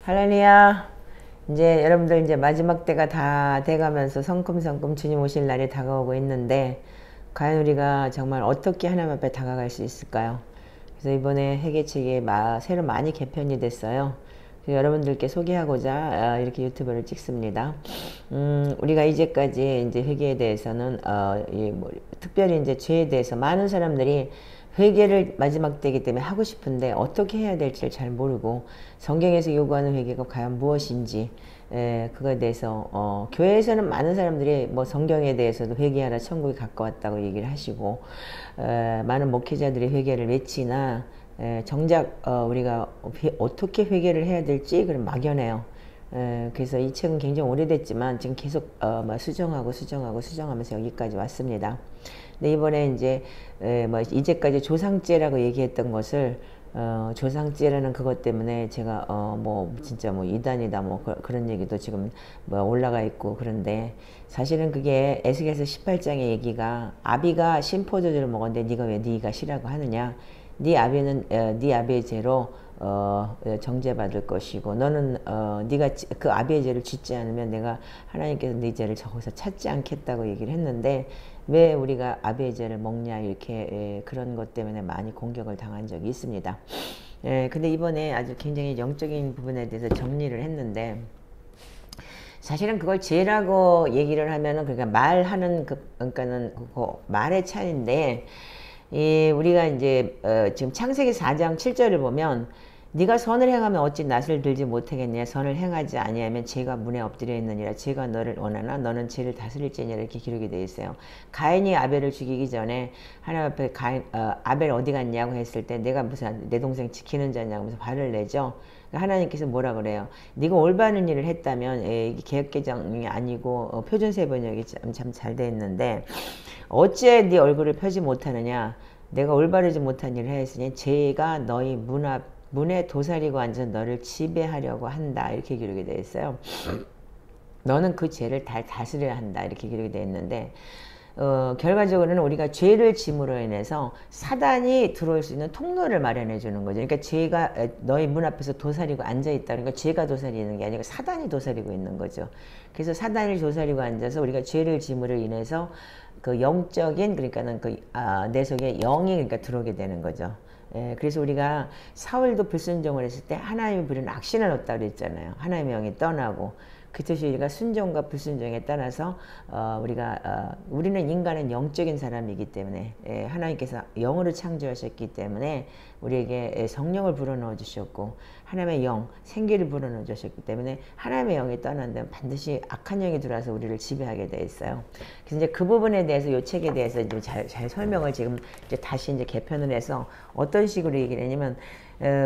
할렐루야. 이제 여러분들 이제 마지막 때가 다 돼가면서 성큼성큼 주님 오실 날이 다가오고 있는데 과연 우리가 정말 어떻게 하나님 앞에 다가갈 수 있을까요? 그래서 이번에 회개책이 새로 많이 개편이 됐어요. 그래서 여러분들께 소개하고자 이렇게 유튜브를 찍습니다. 우리가 이제까지 이제 회개에 대해서는 특별히 이제 죄에 대해서 많은 사람들이 회개를 마지막 때이기 때문에 하고 싶은데 어떻게 해야 될지를 잘 모르고 성경에서 요구하는 회개가 과연 무엇인지 그거에 대해서 교회에서는 많은 사람들이 뭐 성경에 대해서도 회개하라 천국이 가까웠다고 얘기를 하시고 많은 목회자들이 회개를 외치나 정작 우리가 어떻게 회개를 해야 될지 그런 막연해요. 그래서 이 책은 굉장히 오래됐지만 지금 계속 수정하면서 여기까지 왔습니다. 근데 이번에 이제 이제까지 조상죄라고 얘기했던 것을 조상죄라는 그것 때문에 제가 진짜 이단이다 그런 얘기도 지금 올라가 있고 그런데 사실은 그게 에스겔서 18장의 얘기가 아비가 신포도주를 먹었는데 네가 왜 네가 시라고 하느냐, 네 아비는 네 아비의 죄로 정죄받을 것이고 너는 네가 그 아비의 죄를 짓지 않으면 내가 하나님께서 네 죄를 저기서 찾지 않겠다고 얘기를 했는데 왜 우리가 아비의 죄를 먹냐 이렇게 그런 것 때문에 많이 공격을 당한 적이 있습니다. 근데 이번에 아주 굉장히 영적인 부분에 대해서 정리를 했는데 사실은 그걸 죄라고 얘기를 하면은 그러니까 말하는 그러니까는 그 말의 차이인데 우리가 이제 지금 창세기 4장 7절을 보면 네가 선을 행하면 어찌 낯을 들지 못하겠냐, 선을 행하지 아니하면 죄가 문에 엎드려 있느니라, 죄가 너를 원하나 너는 죄를 다스릴지니라 이렇게 기록이 되어 있어요. 가인이 아벨을 죽이기 전에 하나님 앞에 아벨 어디 갔냐고 했을 때 내가 무슨 내 동생 지키는 자냐고 하면서 화를 내죠. 하나님께서 뭐라 그래요? 네가 올바른 일을 했다면 이게 개혁개정이 아니고 표준세 번역이 참 잘 돼 있는데 어찌 네 얼굴을 펴지 못하느냐, 내가 올바르지 못한 일을 했으니 죄가 너희 문에 도사리고 앉아서 너를 지배하려고 한다 이렇게 기록이 되어 있어요. 너는 그 죄를 다스려야 한다 이렇게 기록이 되어 있는데 결과적으로는 우리가 죄를 짐으로 인해서 사단이 들어올 수 있는 통로를 마련해 주는 거죠. 그러니까 죄가 너희 문 앞에서 도사리고 앉아 있다. 그러니까 죄가 도사리는 게 아니고 사단이 도사리고 있는 거죠. 그래서 사단이 도사리고 앉아서 우리가 죄를 짐으로 인해서 그 영적인 그러니까는 내 속에 영이 그러니까 들어오게 되는 거죠. 그래서 우리가 사울도 불순종을 했을 때 하나님이 부리는 악신을 얻다 그랬잖아요. 하나님의 영이 떠나고 그 뜻이 우리가 순종과 불순종에 따라서 우리는 인간은 영적인 사람이기 때문에 하나님께서 영으로 창조하셨기 때문에 우리에게 성령을 불어넣어 주셨고 하나님의 영, 생기를 불어넣어 주셨기 때문에 하나님의 영이 떠난다면 반드시 악한 영이 들어와서 우리를 지배하게 돼 있어요. 그래서 이제 그 부분에 대해서 이 책에 대해서 이제 잘 설명을 지금 이제 다시 이제 개편을 해서 어떤 식으로 얘기를 했냐면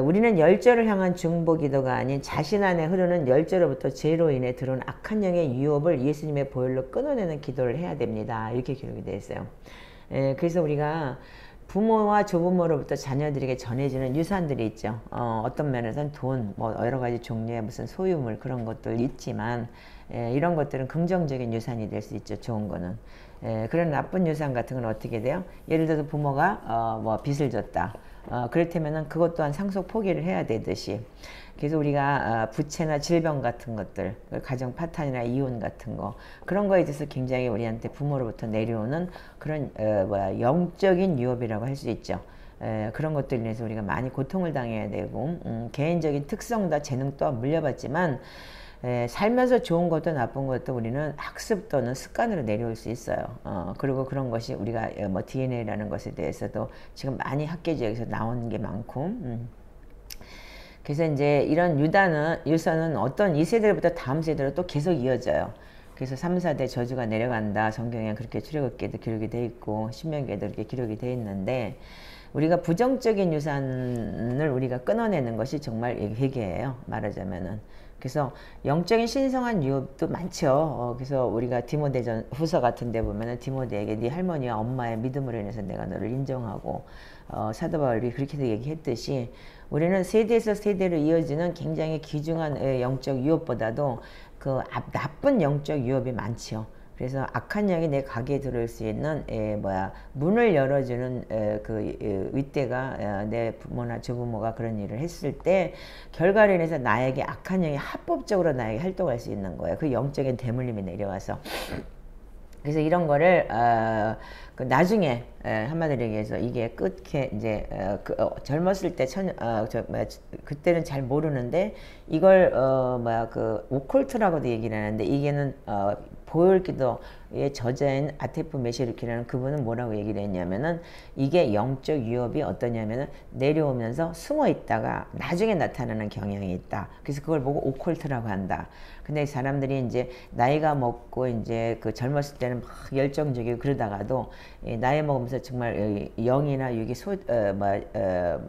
우리는 열조를 향한 중보 기도가 아닌 자신 안에 흐르는 열조로부터 죄로 인해 들어온 악한 영의 유혹을 예수님의 보혈로 끊어내는 기도를 해야 됩니다. 이렇게 기록이 되어 있어요. 그래서 우리가 부모와 조부모로부터 자녀들에게 전해지는 유산들이 있죠. 어떤 면에서는 돈, 여러 가지 종류의 무슨 소유물 그런 것들 있지만 이런 것들은 긍정적인 유산이 될 수 있죠. 좋은 거는. 그런 나쁜 유산 같은 건 어떻게 돼요? 예를 들어서 부모가 빚을 졌다. 그렇다면은 그것 또한 상속 포기를 해야 되듯이 그래서 우리가 부채나 질병 같은 것들, 가정 파탄이나 이혼 같은 거 그런 거에 대해서 굉장히 우리한테 부모로부터 내려오는 그런 영적인 유업이라고 할 수 있죠. 그런 것들로 인해서 우리가 많이 고통을 당해야 되고 개인적인 특성과 재능 또한 물려받지만 살면서 좋은 것도 나쁜 것도 우리는 학습 또는 습관으로 내려올 수 있어요. 그리고 그런 것이 우리가 DNA라는 것에 대해서도 지금 많이 학계 지역에서 나오는 게 많고 그래서 이제 이런 유산은 어떤 2세대부터 다음 세대로 또 계속 이어져요. 그래서 3, 4대 저주가 내려간다. 성경에 그렇게 출애굽기에도 기록이 돼 있고 신명기에도 이렇게 기록이 돼 있는데 우리가 부정적인 유산을 우리가 끊어내는 것이 정말 회개예요. 말하자면은. 그래서 영적인 신성한 유업도 많죠. 그래서 우리가 디모데 후서 같은 데 보면은 디모데에게 네 할머니와 엄마의 믿음으로 인해서 내가 너를 인정하고 사도 바울이 그렇게도 얘기했듯이 우리는 세대에서 세대로 이어지는 굉장히 귀중한 영적 유업보다도 그 나쁜 영적 유업이 많지요. 그래서 악한 영이 내 가게에 들어올 수 있는 문을 열어주는 그 윗대가 내 부모나 조부모가 그런 일을 했을 때 결과로 인해서 나에게 악한 영이 합법적으로 나에게 활동할 수 있는 거예요. 그 영적인 대물림이 내려와서. 그래서 이런 거를 그 나중에 한마디로 얘기해서 이게 끝에 이제 젊었을 때 그때는 잘 모르는데 이걸 그 오컬트라고도 얘기를 하는데 이게는 보혈기도의 저자인 아테프 메시르키라는 그분은 뭐라고 얘기를 했냐면은 이게 영적 위협이 어떠냐면은 내려오면서 숨어 있다가 나중에 나타나는 경향이 있다. 그래서 그걸 보고 오컬트라고 한다. 근데 사람들이 이제 나이가 먹고 이제 그 젊었을 때는 막 열정적이고 그러다가도 나이 먹으면서 정말 영이나 육이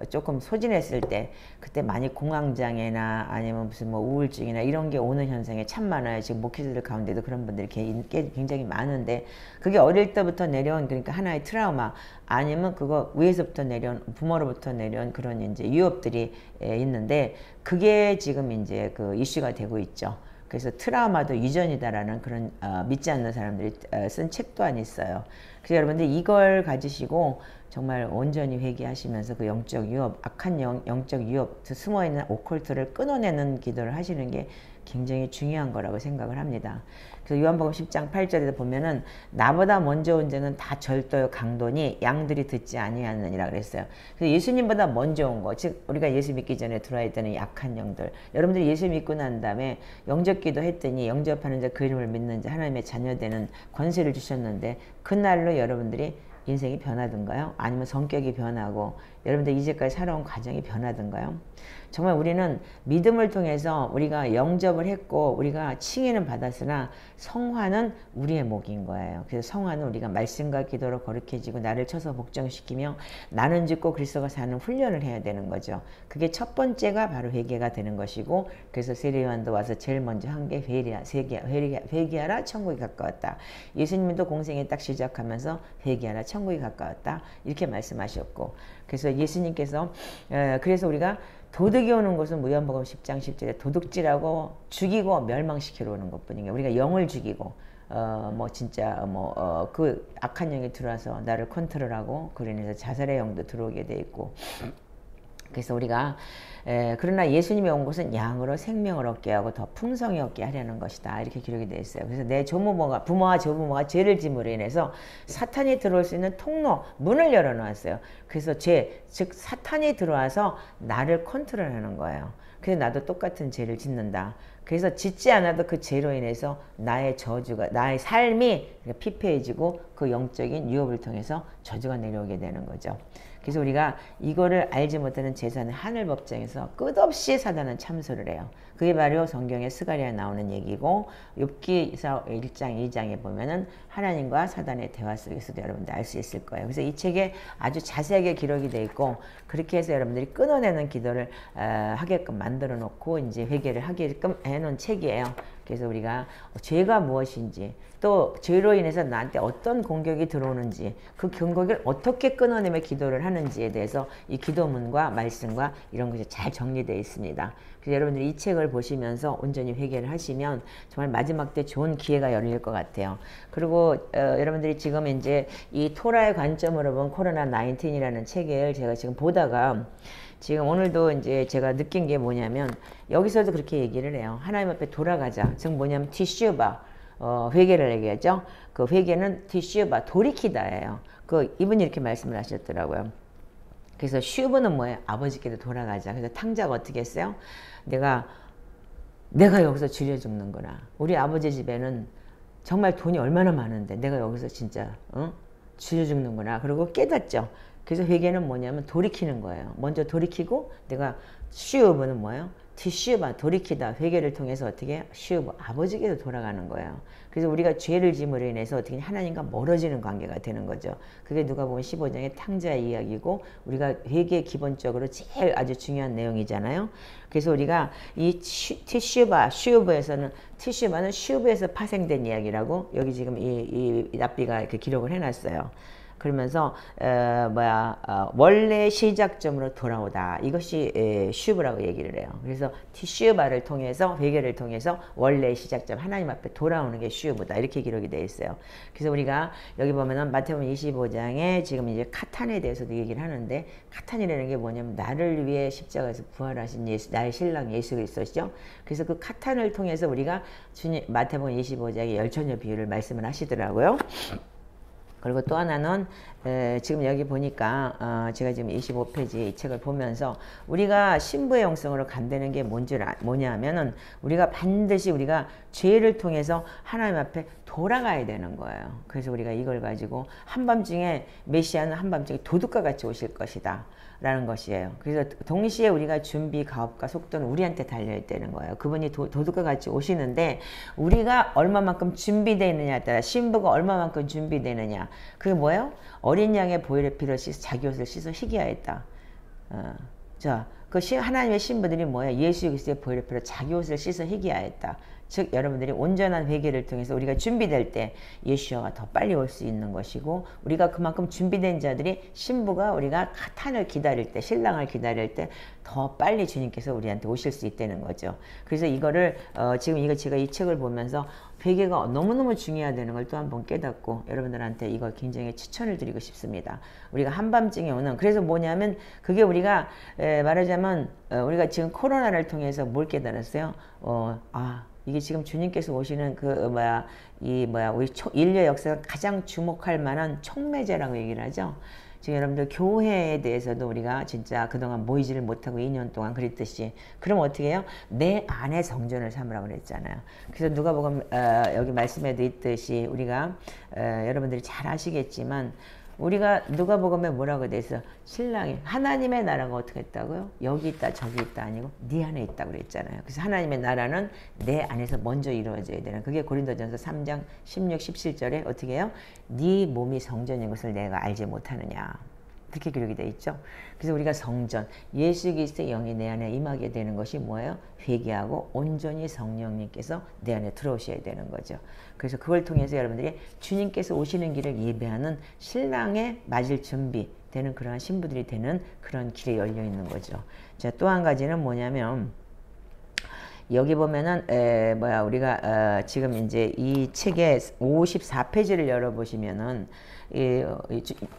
조금 소진했을 때 그때 많이 공황장애나 아니면 무슨 뭐 우울증이나 이런 게 오는 현상이 참 많아요. 지금 목회자들 가운데도 그런 분들이 굉장히 많은데 그게 어릴 때부터 내려온 그러니까 하나의 트라우마 아니면 그거 위에서부터 내려온 부모로부터 내려온 그런 이제 유업들이 있는데 그게 지금 이제 그 이슈가 되고 있죠. 그래서 트라우마도 유전이다라는 그런 믿지 않는 사람들이 쓴 책 또한 있어요. 그래서 여러분들 이걸 가지시고 정말 온전히 회개하시면서 그 영적 유업, 악한 영적 유업, 숨어있는 오컬트를 끊어내는 기도를 하시는 게 굉장히 중요한 거라고 생각을 합니다. 그래서 요한복음 10장 8절에 보면은 나보다 먼저 온 자는 다 절도요 강도니 양들이 듣지 아니하느니라 그랬어요. 그래서 예수님보다 먼저 온 거, 즉 우리가 예수 믿기 전에 들어와 있던 약한 영들, 여러분들이 예수 믿고 난 다음에 영접기도 했더니 영접하는 자 그 이름을 믿는 자 하나님의 자녀되는 권세를 주셨는데 그날로 여러분들이 인생이 변하던가요? 아니면 성격이 변하고 여러분들 이제까지 살아온 과정이 변하던가요? 정말 우리는 믿음을 통해서 우리가 영접을 했고 우리가 칭의는 받았으나 성화는 우리의 몫인 거예요. 그래서 성화는 우리가 말씀과 기도로 거룩해지고 나를 쳐서 복종시키며 나는 죽고 그리스도가 사는 훈련을 해야 되는 거죠. 그게 첫 번째가 바로 회개가 되는 것이고 그래서 세례요한도 와서 제일 먼저 한 게 회개하라 천국이 가까웠다. 예수님도 공생에 딱 시작하면서 회개하라 천국이 가까웠다 이렇게 말씀하셨고 그래서 예수님께서 그래서 우리가 도둑이 오는 것은 요한복음 10장 10절에 도둑질하고 죽이고 멸망시키러 오는 것뿐이에요. 우리가 영을 죽이고 그 악한 영이 들어와서 나를 컨트롤하고 그로 인해서 자살의 영도 들어오게 돼 있고 그래서 우리가 그러나 예수님이 온 것은 양으로 생명을 얻게 하고 더 풍성히 얻게 하려는 것이다. 이렇게 기록이 되어 있어요. 그래서 내 부모와 조부모가 죄를 짐으로 인해서 사탄이 들어올 수 있는 통로, 문을 열어놓았어요. 그래서 즉 사탄이 들어와서 나를 컨트롤하는 거예요. 그래서 나도 똑같은 죄를 짓는다. 그래서 짓지 않아도 그 죄로 인해서 나의 삶이 피폐해지고 그 영적인 유업을 통해서 저주가 내려오게 되는 거죠. 그래서 우리가 이거를 알지 못하는 제사는 하늘 법정에서 끝없이 사단은 참소를 해요. 그게 바로 성경에 스가랴에 나오는 얘기고 욥기서 1장 2장에 보면은 하나님과 사단의 대화 속에서도 여러분들 알 수 있을 거예요. 그래서 이 책에 아주 자세하게 기록이 돼 있고 그렇게 해서 여러분들이 끊어내는 기도를 하게끔 만들어 놓고 이제 회개를 하게끔 해놓은 책이에요. 그래서 우리가 죄가 무엇인지 또 죄로 인해서 나한테 어떤 공격이 들어오는지 그 공격을 어떻게 끊어내며 기도를 하는지에 대해서 이 기도문과 말씀과 이런 것이 잘 정리되어 있습니다. 그래서 여러분들이 이 책을 보시면서 온전히 회개를 하시면 정말 마지막 때 좋은 기회가 열릴 것 같아요. 그리고 여러분들이 지금 이제 이 토라의 관점으로 본 코로나 19이라는 책을 제가 지금 보다가 지금 오늘도 이제 제가 느낀 게 뭐냐면 여기서도 그렇게 얘기를 해요. 하나님 앞에 돌아가자. 즉 뭐냐면 티슈바 회개를 얘기하죠. 그 회개는 티슈바 돌이키다예요. 그 이분이 이렇게 말씀을 하셨더라고요. 그래서 슈브는 뭐예요? 아버지께로 돌아가자. 그래서 탕자가 어떻게 했어요? 내가 여기서 줄여 죽는구나. 우리 아버지 집에는 정말 돈이 얼마나 많은데 내가 여기서 진짜 줄여 죽는구나. 그리고 깨닫죠. 그래서 회개는 뭐냐면 돌이키는 거예요. 먼저 돌이키고 내가 슈브는 뭐예요? 티슈바 돌이키다. 회개를 통해서 어떻게 슈브 아버지께로 돌아가는 거예요. 그래서 우리가 죄를 짐으로 인해서 어떻게 하나님과 멀어지는 관계가 되는 거죠. 그게 누가복음 15장의 탕자의 이야기고 우리가 회개 기본적으로 제일 아주 중요한 내용이잖아요. 그래서 우리가 이 슈브에서는 티슈바는 슈브에서 파생된 이야기라고 여기 지금 이 납비가 이렇게 기록을 해놨어요. 그러면서 원래 시작점으로 돌아오다. 이것이 슈브라고 얘기를 해요. 그래서 슈바를 통해서 회개를 통해서 원래 시작점 하나님 앞에 돌아오는 게 슈브다. 이렇게 기록이 되어 있어요. 그래서 우리가 여기 보면은 마태복음 25장에 지금 이제 카탄에 대해서도 얘기를 하는데 카탄이라는 게 뭐냐면 나를 위해 십자가에서 부활하신 나의 신랑 예수 그리스도시죠. 그래서 그 카탄을 통해서 우리가 주님 마태복음 25장의 열처녀 비유를 말씀을 하시더라고요. 그리고 또 하나는 지금 여기 보니까 제가 지금 25페이지 이 책을 보면서 우리가 신부의 영성으로 간다는 게 뭐냐 하면은 우리가 반드시 우리가 죄를 통해서 하나님 앞에 돌아가야 되는 거예요. 그래서 우리가 이걸 가지고 한밤중에 메시아는 한밤중에 도둑과 같이 오실 것이다 라는 것이에요. 그래서 동시에 우리가 준비 가업과 속도는 우리한테 달려있다는 거예요. 그분이 도둑과 같이 오시는데 우리가 얼마만큼 준비되어 있느냐에 따라 신부가 얼마만큼 준비되느냐. 그게 뭐예요? 어린 양의 보혈의 피로 씻어 자기 옷을 씻어 희귀하였다. 자, 하나님의 신부들이 뭐예요? 예수 그리스도의 보혈의 피로 자기 옷을 씻어 희귀하였다. 즉 여러분들이 온전한 회개를 통해서 우리가 준비될 때 예수와가 더 빨리 올 수 있는 것이고 우리가 그만큼 준비된 자들이 신부가 우리가 카탄을 기다릴 때 신랑을 기다릴 때 더 빨리 주님께서 우리한테 오실 수 있다는 거죠. 그래서 이거를 지금 제가 이 책을 보면서 회개가 너무너무 중요하다는 걸 또 한 번 깨닫고 여러분들한테 이걸 굉장히 추천을 드리고 싶습니다. 우리가 한밤중에 오는 그래서 뭐냐면 그게 우리가 말하자면 우리가 지금 코로나를 통해서 뭘 깨달았어요? 이게 지금 주님께서 오시는 우리 인류 역사가 가장 주목할 만한 촉매제라고 얘기를 하죠. 지금 여러분들 교회에 대해서도 우리가 진짜 그동안 모이지를 못하고 2년 동안 그랬듯이 그럼 어떻게 해요? 내 안에 성전을 삼으라고 그랬잖아요. 그래서 누가복음 여기 말씀에도 있듯이 우리가 여러분들이 잘 아시겠지만 우리가 누가복음에 뭐라고 돼 있어? 신랑이 하나님의 나라가 어떻게 했다고요? 여기 있다 저기 있다 아니고 네 안에 있다고 그랬잖아요. 그래서 하나님의 나라는 내 안에서 먼저 이루어져야 되는 그게 고린도전서 3장 16, 17절에 어떻게 해요? 네 몸이 성전인 것을 내가 알지 못하느냐. 그렇게 기록이 되어 있죠. 그래서 우리가 성전, 예수 그리스도의 영이 내 안에 임하게 되는 것이 뭐예요? 회개하고 온전히 성령님께서 내 안에 들어오셔야 되는 거죠. 그래서 그걸 통해서 여러분들이 주님께서 오시는 길을 예배하는 신랑에 맞을 준비 되는 그러한 신부들이 되는 그런 길에 열려 있는 거죠. 자, 또 한 가지는 뭐냐면 여기 보면은 우리가 지금 이제 이 책의 54페이지를 열어보시면은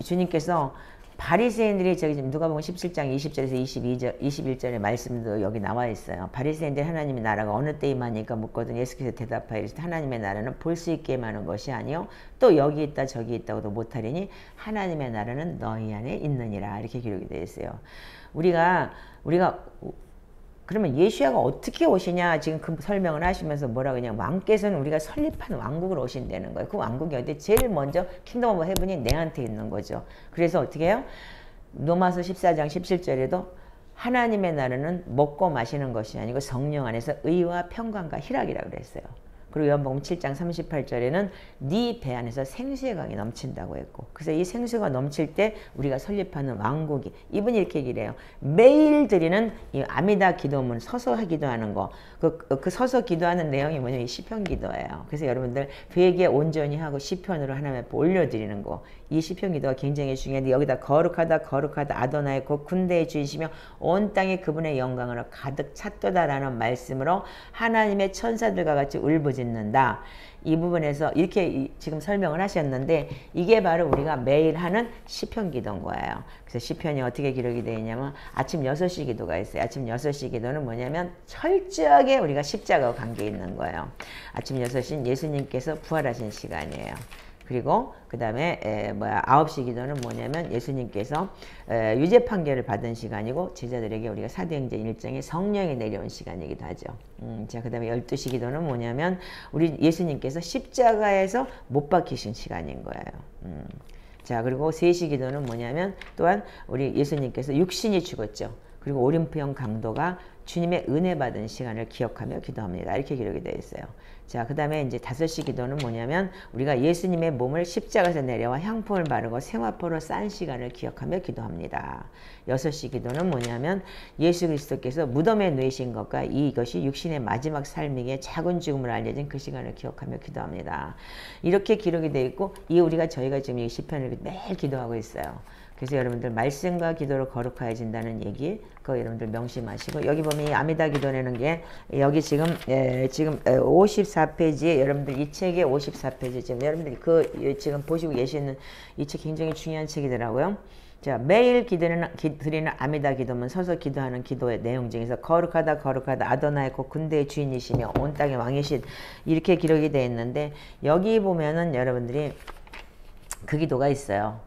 주님께서 바리새인들이 저기 지금 누가복음 17장 20절에서 21절의 말씀도 여기 나와 있어요. 바리새인들이 하나님의 나라가 어느 때 임하니까 묻거든 예수께서 대답하여 이르시되 하나님의 나라는 볼 수 있게 임하는 것이 아니요 또 여기 있다 저기 있다고도 못하리니 하나님의 나라는 너희 안에 있느니라. 이렇게 기록이 되어 있어요. 우리가 그러면 예수야가 어떻게 오시냐 지금 그 설명을 하시면서 뭐라고 그냥 왕께서는 우리가 설립한 왕국으로 오신다는 거예요. 그 왕국이 어디 제일 먼저 킹덤 오브 헤븐이 내한테 있는 거죠. 그래서 어떻게 해요? 로마서 14장 17절에도 하나님의 나라는 먹고 마시는 것이 아니고 성령 안에서 의와 평강과 희락이라고 그랬어요. 그리고 요한복음 7장 38절에는 네 배 안에서 생수의 강이 넘친다고 했고 그래서 이 생수가 넘칠 때 우리가 설립하는 왕국이 이분이 이렇게 얘기를 해요. 매일 드리는 이 아미다 기도문 서서 기도하는 거 그 서서 기도하는 내용이 뭐냐면 이 시편 기도예요. 그래서 여러분들 회개 온전히 하고 시편으로 하나님 앞에 올려드리는 거 이 시편 기도가 굉장히 중요한데 여기다 거룩하다 아도나의 곧 군대의 주이시며 온 땅에 그분의 영광으로 가득 찼도다라는 말씀으로 하나님의 천사들과 같이 울부짖는다. 이 부분에서 이렇게 지금 설명을 하셨는데 이게 바로 우리가 매일 하는 시편 기도인 거예요. 그래서 시편이 어떻게 기록이 되어 있냐면 아침 6시 기도가 있어요. 아침 6시 기도는 뭐냐면 철저하게 우리가 십자가와 관계 있는 거예요. 아침 6시는 예수님께서 부활하신 시간이에요. 그리고 그 다음에 9시 기도는 뭐냐면 예수님께서 유죄 판결을 받은 시간이고 제자들에게 우리가 사도행전 1장에 성령이 내려온 시간이기도 하죠. 자, 그 다음에 12시 기도는 뭐냐면 우리 예수님께서 십자가에서 못 박히신 시간인 거예요. 자, 그리고 3시 기도는 뭐냐면 또한 우리 예수님께서 육신이 죽었죠. 그리고 오림프형 강도가 주님의 은혜 받은 시간을 기억하며 기도합니다. 이렇게 기록이 되어 있어요. 자, 그 다음에 이제 5시 기도는 뭐냐면 우리가 예수님의 몸을 십자가에서 내려와 향품을 바르고 생화포로 싼 시간을 기억하며 기도합니다. 6시 기도는 뭐냐면 예수 그리스도께서 무덤에 누이신 것과 이것이 육신의 마지막 삶이기에 작은 죽음을 알려진 그 시간을 기억하며 기도합니다. 이렇게 기록이 되어 있고 저희가 지금 이 시편을 매일 기도하고 있어요. 그래서 여러분들 말씀과 기도로 거룩해진다는 얘기 그거 여러분들 명심하시고 여기 보면 이 아미다 기도라는 게 여기 지금 54페이지에 여러분들 이 책의 54페이지 지금 여러분들이 지금 보시고 계시는 이 책 굉장히 중요한 책이더라고요. 자, 매일 드리는 아미다 기도는 서서 기도하는 기도의 내용 중에서 거룩하다 아도나의 곧 군대의 주인이시며 온 땅의 왕이신 이렇게 기록이 되어 있는데 여기 보면은 여러분들이 그 기도가 있어요.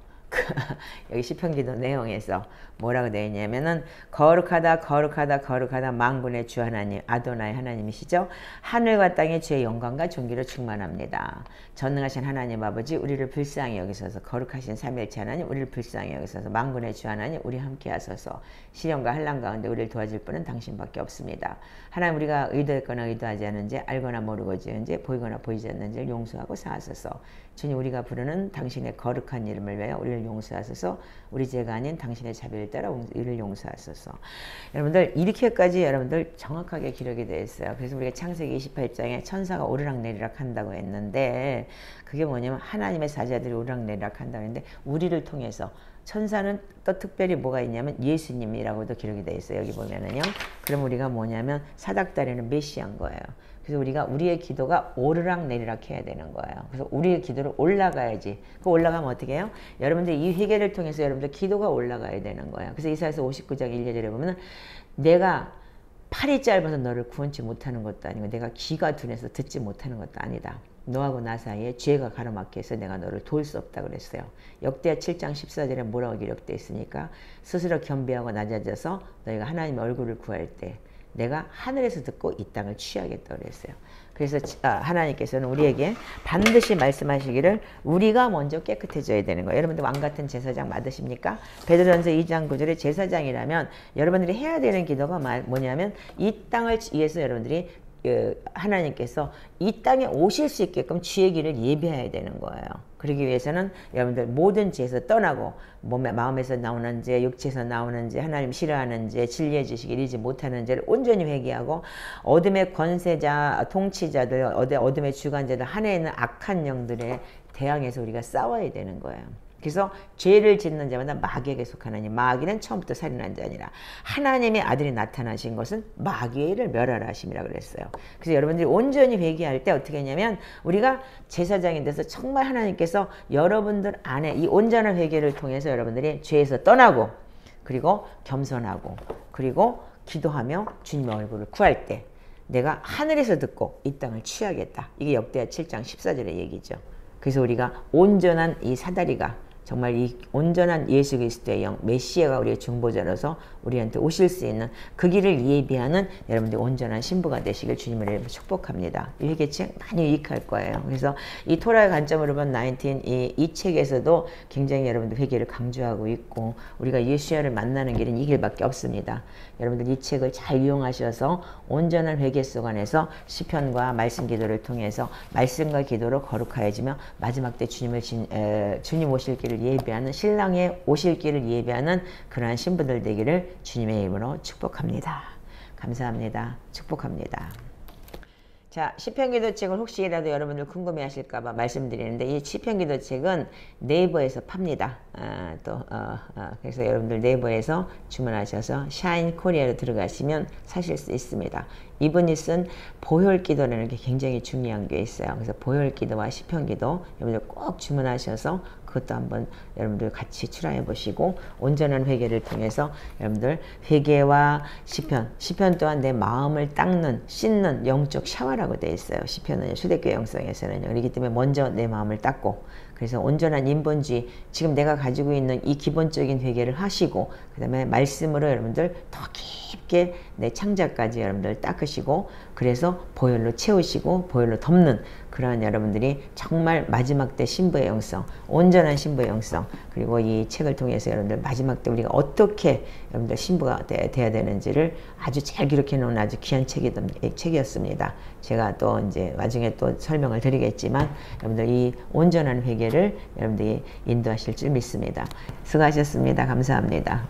여기 시편기도 내용에서 뭐라고 되어 있냐면은 거룩하다 만군의 주 하나님 아도나의 하나님이시죠. 하늘과 땅의 주의 영광과 존귀로 충만합니다. 전능하신 하나님 아버지 우리를 불쌍히 여기소서. 거룩하신 삼위일체 하나님 우리를 불쌍히 여기소서. 만군의 주 하나님 우리 함께 하소서. 시련과 환난 가운데 우리를 도와줄 분은 당신밖에 없습니다. 하나님 우리가 의도했거나 의도하지 않은지 알거나 모르고 지은지 보이거나 보이지 않는지를 용서하고 사하소서. 주님 우리가 부르는 당신의 거룩한 이름을 위하여 우리를 용서하소서. 우리 죄가 아닌 당신의 자비를 따라 우리를 용서하소서. 여러분들 이렇게까지 여러분들 정확하게 기록이 되어 있어요. 그래서 우리가 창세기 28장에 천사가 오르락내리락 한다고 했는데 그게 뭐냐면 하나님의 사자들이 오르락내리락 한다고 했는데 우리를 통해서 천사는 또 특별히 뭐가 있냐면 예수님이라고도 기록이 되어 있어요. 여기 보면은요. 그럼 우리가 뭐냐면 사닥다리는 메시아인 거예요. 그래서 우리의 기도가 오르락내리락 해야 되는 거예요. 그래서 우리의 기도를 올라가야지. 그 올라가면 어떻게 해요? 여러분들 이 회개를 통해서 여러분들 기도가 올라가야 되는 거예요. 그래서 이사야서 59장 1절에 보면은 내가 팔이 짧아서 너를 구원치 못하는 것도 아니고 내가 귀가 둔해서 듣지 못하는 것도 아니다. 너하고 나 사이에 죄가 가로막혀 있어 내가 너를 도울 수 없다 그랬어요. 역대하 7장 14절에 뭐라고 기록되어 있으니까 스스로 겸비하고 낮아져서 너희가 하나님의 얼굴을 구할 때 내가 하늘에서 듣고 이 땅을 취하겠다 그랬어요. 그래서 하나님께서는 우리에게 반드시 말씀하시기를 우리가 먼저 깨끗해져야 되는 거예요. 여러분들 왕같은 제사장 맞으십니까? 베드로전서 2장 9절에 제사장이라면 여러분들이 해야 되는 기도가 뭐냐면 이 땅을 위해서 여러분들이 하나님께서 이 땅에 오실 수 있게끔 주의 길을 예비해야 되는 거예요. 그러기 위해서는 여러분들 모든 죄에서 떠나고 마음에서 나오는 죄, 육체에서 나오는 죄, 하나님 싫어하는 죄, 진리의 지식을 이루지 못하는 죄를 온전히 회개하고 어둠의 권세자, 통치자들, 어둠의 주관자들, 하늘에 있는 악한 영들에 대항해서 우리가 싸워야 되는 거예요. 그래서 죄를 짓는 자마다 마귀에게 속하나니 마귀는 처음부터 살인한 자 아니라 하나님의 아들이 나타나신 것은 마귀의 일을 멸하라 하심이라 그랬어요. 그래서 여러분들이 온전히 회개할 때 어떻게 했냐면 우리가 제사장이 돼서 정말 하나님께서 여러분들 안에 이 온전한 회개를 통해서 여러분들이 죄에서 떠나고 그리고 겸손하고 그리고 기도하며 주님의 얼굴을 구할 때 내가 하늘에서 듣고 이 땅을 취하겠다. 이게 역대하 7장 14절의 얘기죠. 그래서 우리가 온전한 이 사다리가 정말 이 온전한 예수 그리스도의 영 메시아가 우리의 중보자로서 우리한테 오실 수 있는 그 길을 예비하는 여러분들이 온전한 신부가 되시길 주님을 이름으로 축복합니다. 이 회개책 많이 유익할 거예요. 그래서 이 토라의 관점으로 본 19 이 책에서도 굉장히 여러분들 회개를 강조하고 있고 우리가 예수야를 만나는 길은 이 길밖에 없습니다. 여러분들 이 책을 잘 이용하셔서 온전한 회개 속 안에서 시편과 말씀 기도를 통해서 말씀과 기도로 거룩하여지며 마지막 때 주님 오실 길을 예비하는 신랑의 오실 길을 예비하는 그러한 신부들 되기를 주님의 이름으로 축복합니다. 감사합니다. 축복합니다. 자, 시편기도책을 혹시라도 여러분들 궁금해하실까봐 말씀드리는데 이 시편기도책은 네이버에서 팝니다. 그래서 여러분들 네이버에서 주문하셔서 샤인 코리아로 들어가시면 사실 수 있습니다. 이분이 쓴 보혈기도라는 게 굉장히 중요한 게 있어요. 그래서 보혈기도와 시편기도 여러분들 꼭 주문하셔서 그것도 한번 여러분들 같이 출하해 보시고 온전한 회개를 통해서 여러분들 회개와 시편 또한 내 마음을 닦는 씻는 영적 샤워라고 되어 있어요. 시편은 초대교회 영성에서는요. 그렇기 때문에 먼저 내 마음을 닦고 그래서 온전한 인본주의 지금 내가 가지고 있는 이 기본적인 회개를 하시고 그 다음에 말씀으로 여러분들 더 깊게 내 창자까지 여러분들 닦으시고 그래서 보혈로 채우시고 보혈로 덮는 그러한 여러분들이 정말 마지막 때 신부의 영성, 온전한 신부의 영성, 그리고 이 책을 통해서 여러분들 마지막 때 우리가 어떻게 여러분들 신부가 돼야 되는지를 아주 잘 기록해 놓은 아주 귀한 책이었습니다. 제가 또 이제 나중에 또 설명을 드리겠지만 여러분들 이 온전한 회개를 여러분들이 인도하실 줄 믿습니다. 수고하셨습니다. 감사합니다.